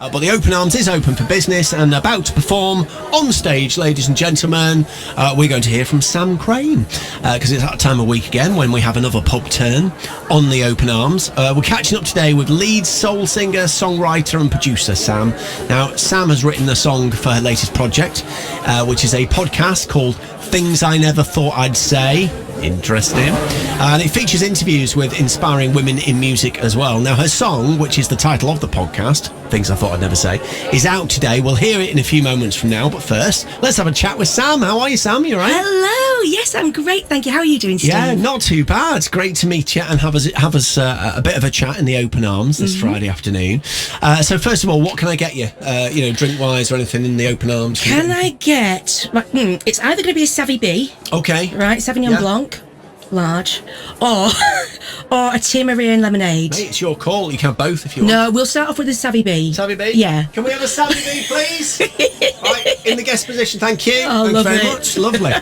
But the Open Arms is open for business and about to perform on stage, ladies and gentlemen. We're going to hear from Sam Crane because it's that time of week again when we have another pub turn on the Open Arms. We're catching up today with Leeds soul singer, songwriter and producer Sam. Now, Sam has written a song for her latest project, which is a podcast called Things I Never Thought I'd Say. Interesting. And it features interviews with inspiring women in music as well. Now, her song, which is the title of the podcast, Things I Thought I'd Never Say, is out today. We'll hear it in a few moments from now. But first, let's have a chat with Sam. How are you, Sam? You all right? Hello. Yes, I'm great. Thank you. How are you doing, Steve? Yeah, not too bad. It's great to meet you and have us a bit of a chat in the Open Arms this Friday afternoon. So first of all, what can I get you? Drink-wise or anything in the Open Arms? Can I get... It's either going to be a Savvy B. Okay. Right, Sauvignon Blanc. Large, or a Tia Maria and lemonade. Mate, it's your call. You can have both if you want. No, we'll start off with a Savvy B. Savvy B? Yeah. Can we have a Savvy B, please? Right, in the guest position, thank you. Oh, Thanks very much. Lovely.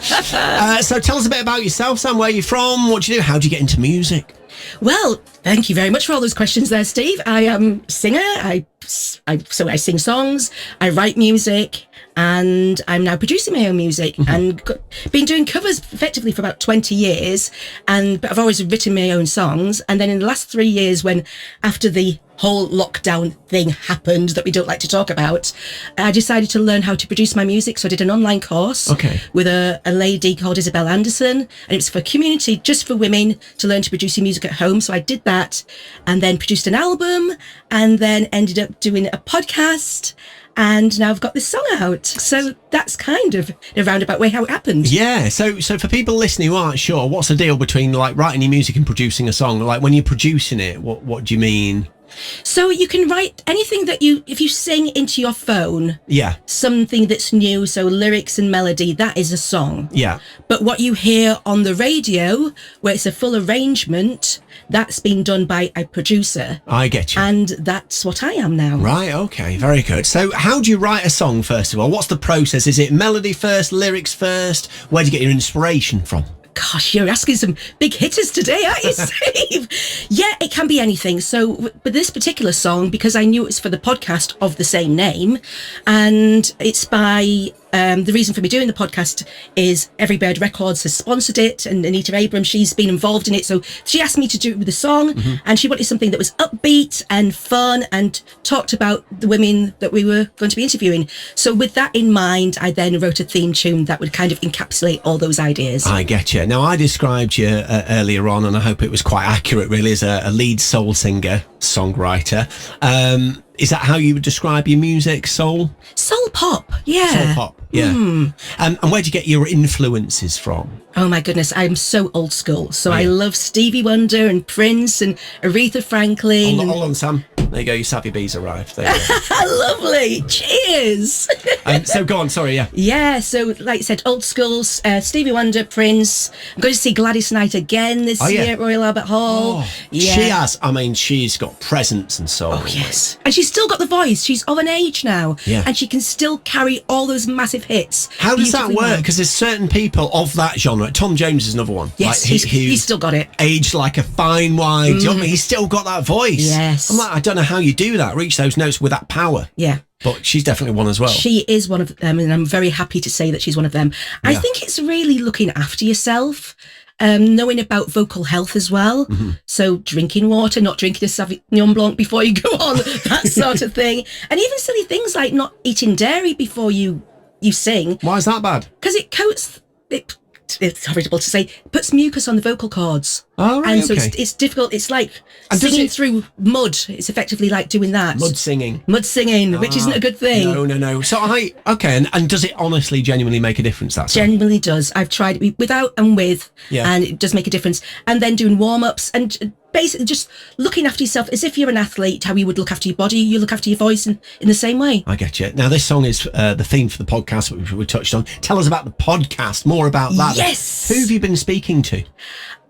So tell us a bit about yourself, Sam. Where are you from? What do you do? How do you get into music? Well, thank you very much for all those questions there, Steve. I am a singer. I sing songs, I write music, and I'm now producing my own music and been doing covers effectively for about 20 years. But I've always written my own songs. And then in the last 3 years, after the whole lockdown thing happened that we don't like to talk about, I decided to learn how to produce my music. So I did an online course with a lady called Isabel Anderson, and it was for community, just for women to learn to produce your music at home. So I did that and then produced an album and then ended up doing a podcast. And now I've got this song out. So that's kind of in a roundabout way how it happened. Yeah. So for people listening who aren't sure, what's the deal between like writing your music and producing a song? Like when you're producing it, what do you mean? So you can write anything if you sing into your phone, something that's new, so lyrics and melody, that is a song. Yeah. But what you hear on the radio, where it's a full arrangement, that's been done by a producer. I get you. And that's what I am now. Right, okay, very good. So how do you write a song, first of all? What's the process? Is it melody first, lyrics first? Where do you get your inspiration from? Gosh, you're asking some big hitters today, aren't you, Steve? Yeah, it can be anything. So, but this particular song, because I knew it was for the podcast of the same name, and it's by... the reason for me doing the podcast is Every Bird Records has sponsored it, and Anita Abrams, she's been involved in it. So she asked me to do it with a song, and she wanted something that was upbeat and fun and talked about the women that we were going to be interviewing. So with that in mind, I then wrote a theme tune that would kind of encapsulate all those ideas. I get you. Now, I described you earlier on, and I hope it was quite accurate, really, as a lead soul singer, songwriter. Is that how you would describe your music, soul? Soul pop, yeah. Soul pop, yeah. And where do you get your influences from? Oh my goodness, I'm so old school. So I love Stevie Wonder and Prince and Aretha Franklin. Hold on, Sam. There you go, your Savvy Bees arrived. There you go. Lovely. Cheers. So go on, sorry, yeah. Yeah, so like I said, old school, Stevie Wonder, Prince. I'm going to see Gladys Knight again this year at Royal Albert Hall. She's got presence and soul. Oh, yes. And she's still got the voice. She's of an age now. Yeah. And she can still carry all those massive hits. How does that work? Because there's certain people of that genre. Tom Jones is another one. Yes, like, he's still got it. Aged like a fine wine. Do you know what I mean? He's still got that voice. Yes. I'm like, I don't know how you do that, reach those notes with that power. Yeah. But she's definitely one as well. She is one of them, and I'm very happy to say that she's one of them. Yeah. I think it's really looking after yourself, knowing about vocal health as well. So drinking water, not drinking a Sauvignon Blanc before you go on, that sort of thing. And even silly things like not eating dairy before you sing. Why is that bad? Because it coats... It's horrible to say, puts mucus on the vocal cords. Oh, right, and so it's difficult. It's like singing through mud. It's effectively like doing that. Mud singing, which isn't a good thing. No. So and does it honestly, genuinely make a difference? That genuinely does. I've tried it without and with, and it does make a difference. And then doing warm-ups and basically just looking after yourself as if you're an athlete, how you would look after your body, you look after your voice in the same way. I get you. Now, this song is the theme for the podcast, which we touched on. Tell us about the podcast, more about that. Yes. Who have you been speaking to?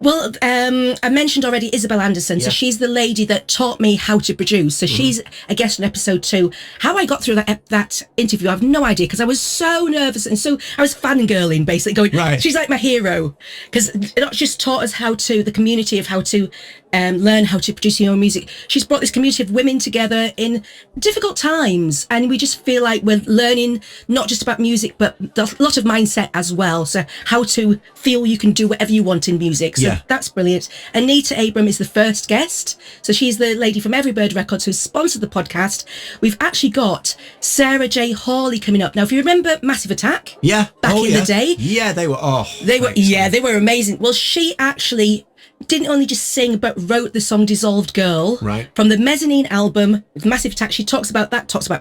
Well, I mentioned already Isabel Anderson. So she's the lady that taught me how to produce. So she's a guest on episode 2. How I got through that interview, I have no idea, because I was so nervous and so I was fangirling, basically going, right. She's like my hero, because not just taught us the community of how to learn how to produce your own music. She's brought this community of women together in difficult times, and we just feel like we're learning not just about music, but a lot of mindset as well. So how to feel you can do whatever you want in music. So that's brilliant. Anita Abram is the first guest. So she's the lady from Every Bird Records who's sponsored the podcast. We've actually got Sarah J. Hawley coming up. Now, if you remember Massive Attack, back in the day, they were they were amazing. Well, she actually didn't only just sing, but wrote the song Dissolved Girl from the Mezzanine album with Massive Attack. She talks about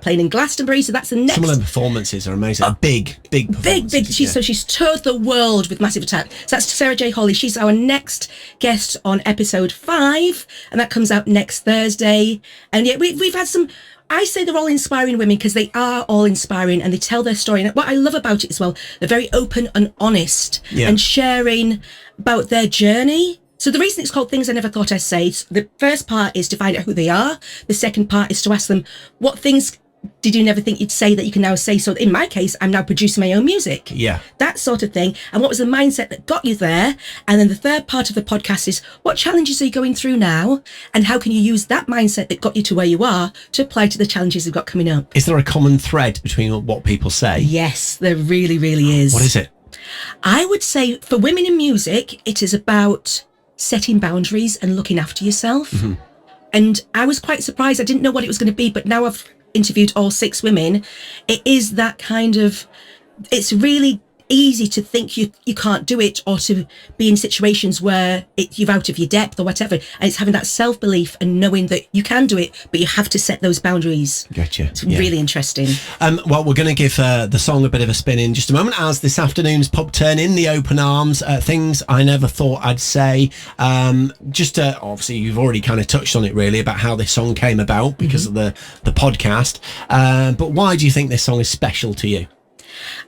playing in Glastonbury. So that's the next. Some of the performances are amazing. Big performances. So she's toured the world with Massive Attack. So that's Sarah J. Hawley. She's our next guest on episode 5, and that comes out next Thursday. And we've had some. I say they're all inspiring women because they are all inspiring and they tell their story. And what I love about it as well, they're very open and honest and sharing about their journey. So the reason it's called Things I Never Thought I'd Say, the first part is to find out who they are. The second part is to ask them, what things did you never think you'd say that you can now say? So in my case, I'm now producing my own music. Yeah. That sort of thing. And what was the mindset that got you there? And then the third part of the podcast is, what challenges are you going through now? And how can you use that mindset that got you to where you are to apply to the challenges you've got coming up? Is there a common thread between what people say? Yes, there really, really is. What is it? I would say for women in music, it is about setting boundaries and looking after yourself. And I was quite surprised. I didn't know what it was going to be, but now I've interviewed all 6 women. It is that kind of, it's really easy to think you can't do it, or to be in situations where you're out of your depth or whatever. And it's having that self-belief and knowing that you can do it, but you have to set those boundaries. Gotcha. It's really interesting. Well, we're going to give the song a bit of a spin in just a moment, as this afternoon's pub turn in the open arms, Things I Never Thought I'd Say. Obviously you've already kind of touched on it really, about how this song came about because of the podcast. But why do you think this song is special to you?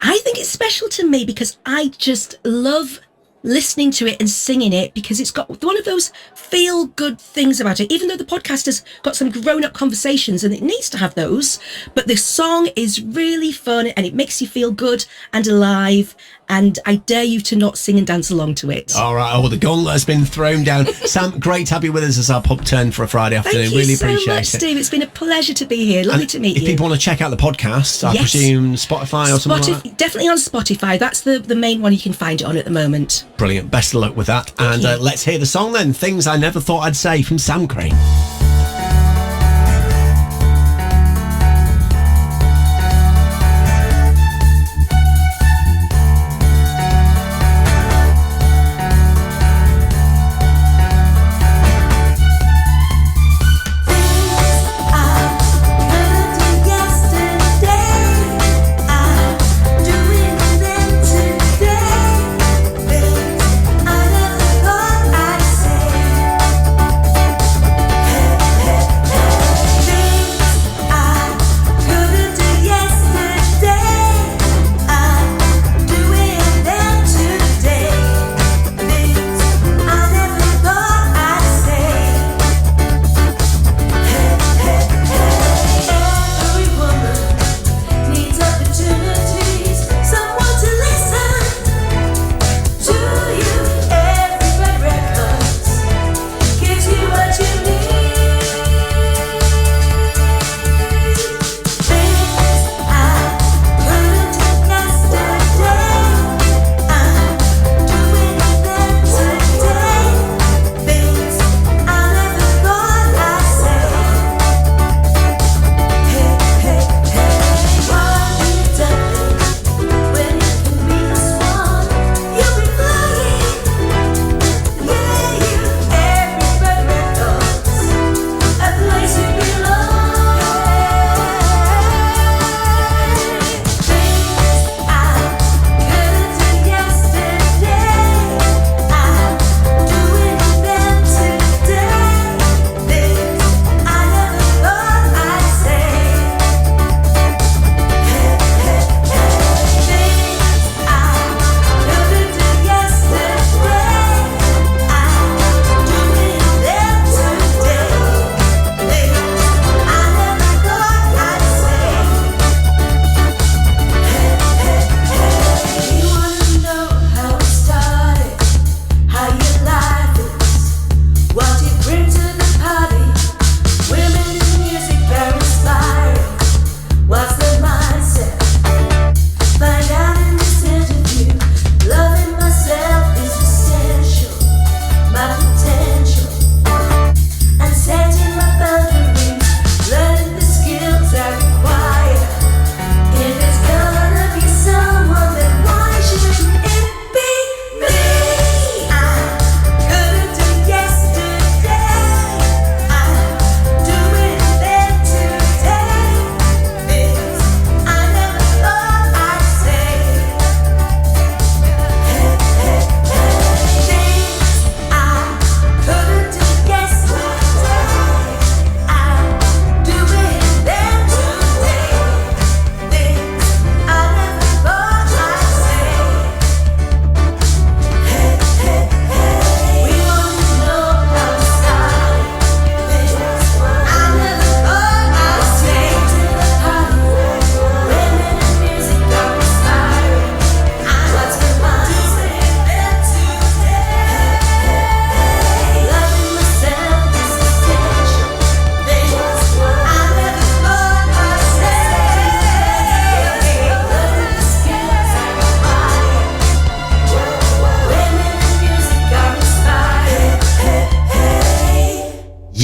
I think it's special to me because I just love listening to it and singing it, because it's got one of those feel good things about it, even though the podcast has got some grown up conversations and it needs to have those, but the song is really fun and it makes you feel good and alive, and I dare you to not sing and dance along to it. All right. The gauntlet has been thrown down. Sam, great to have you with us as our pub turn for a Friday afternoon. Thank you really so appreciate much, it. Steve. It's been a pleasure to be here. Lovely to meet you. If people want to check out the podcast, I presume Spotify or something like that? Definitely on Spotify. That's the main one you can find it on at the moment. Brilliant. Best of luck with that. Thank you. Let's hear the song then. Things I Never Thought I'd Say from Sam Crane. I never thought I'd say.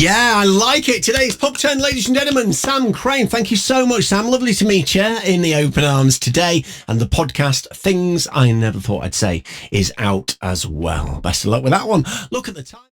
Yeah, I like it. Today's pub turn, ladies and gentlemen, Sam Crane. Thank you so much, Sam. Lovely to meet you in the open arms today. And the podcast, Things I Never Thought I'd Say, is out as well. Best of luck with that one. Look at the time.